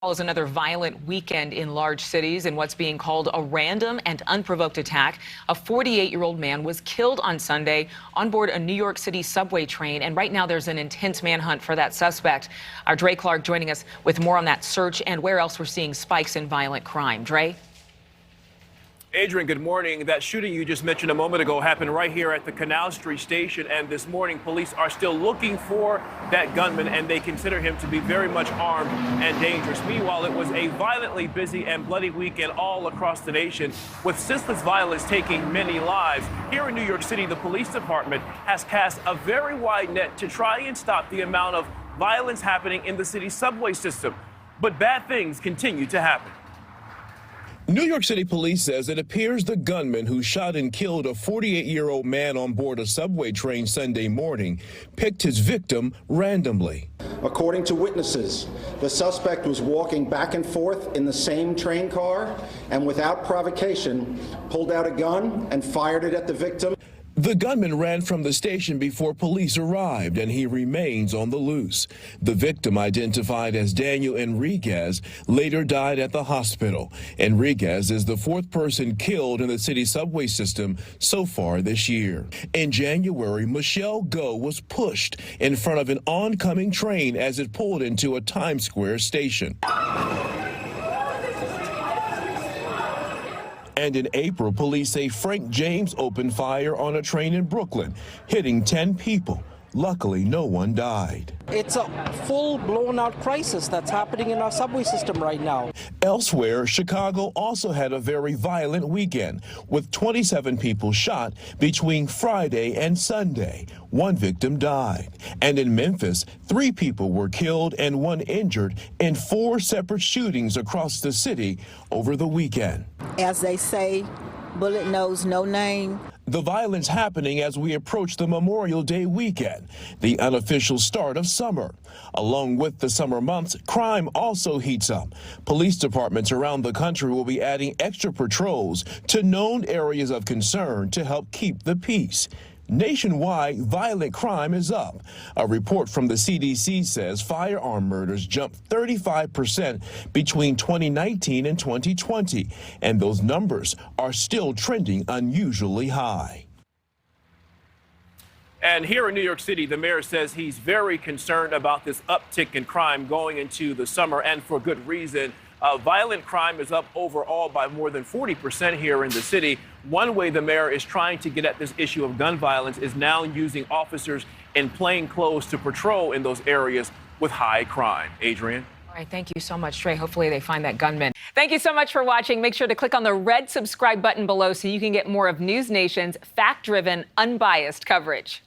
Follows another violent weekend in large cities in what's being called a random and unprovoked attack. A 48-year-old man was killed on Sunday on board a New York City subway train, and right now there's an intense manhunt for that suspect. Our Dre Clark joining us with more on that search and where else we're seeing spikes in violent crime. Dre? Adrienne, good morning. That shooting you just mentioned a moment ago happened right here at the Canal Street station, and this morning police are still looking for that gunman, and they consider him to be very much armed and dangerous. Meanwhile, it was a violently busy and bloody weekend all across the nation, with senseless violence taking many lives. Here in New York City, the police department has cast a very wide net to try and stop the amount of violence happening in the city's subway system. But bad things continue to happen. New York City police says it appears the gunman who shot and killed a 48-year-old man on board a subway train Sunday morning picked his victim randomly. According to witnesses, the suspect was walking back and forth in the same train car and without provocation pulled out a gun and fired it at the victim. The gunman ran from the station before police arrived, and he remains on the loose. The victim, identified as Daniel Enriquez, later died at the hospital. Enriquez is the fourth person killed in the city subway system so far this year. In January, Michelle Go was pushed in front of an oncoming train as it pulled into a Times Square station. And in April, police say Frank James opened fire on a train in Brooklyn, hitting 10 people. Luckily, no one died. It's a full blown-out crisis that's happening in our subway system right now. Elsewhere, Chicago also had a very violent weekend, with 27 people shot between Friday and Sunday. One victim died. And in Memphis, 3 people were killed and 1 injured in 4 separate shootings across the city over the weekend. As they say, bullet knows no name. The violence happening as we approach the Memorial Day weekend, the unofficial start of summer. Along with the summer months, crime also heats up. Police departments around the country will be adding extra patrols to known areas of concern to help keep the peace. Nationwide, violent crime is up. A report from the CDC says firearm murders jumped 35% between 2019 and 2020, and those numbers are still trending unusually high. And here in New York City, the mayor says he's very concerned about this uptick in crime going into the summer, and for good reason. Violent crime is up overall by more than 40% here in the city. One way the mayor is trying to get at this issue of gun violence is now using officers in plain clothes to patrol in those areas with high crime. Adrienne? All right, thank you so much, Trey. Hopefully they find that gunman. Thank you so much for watching. Make sure to click on the red subscribe button below so you can get more of NewsNation's fact-driven, unbiased coverage.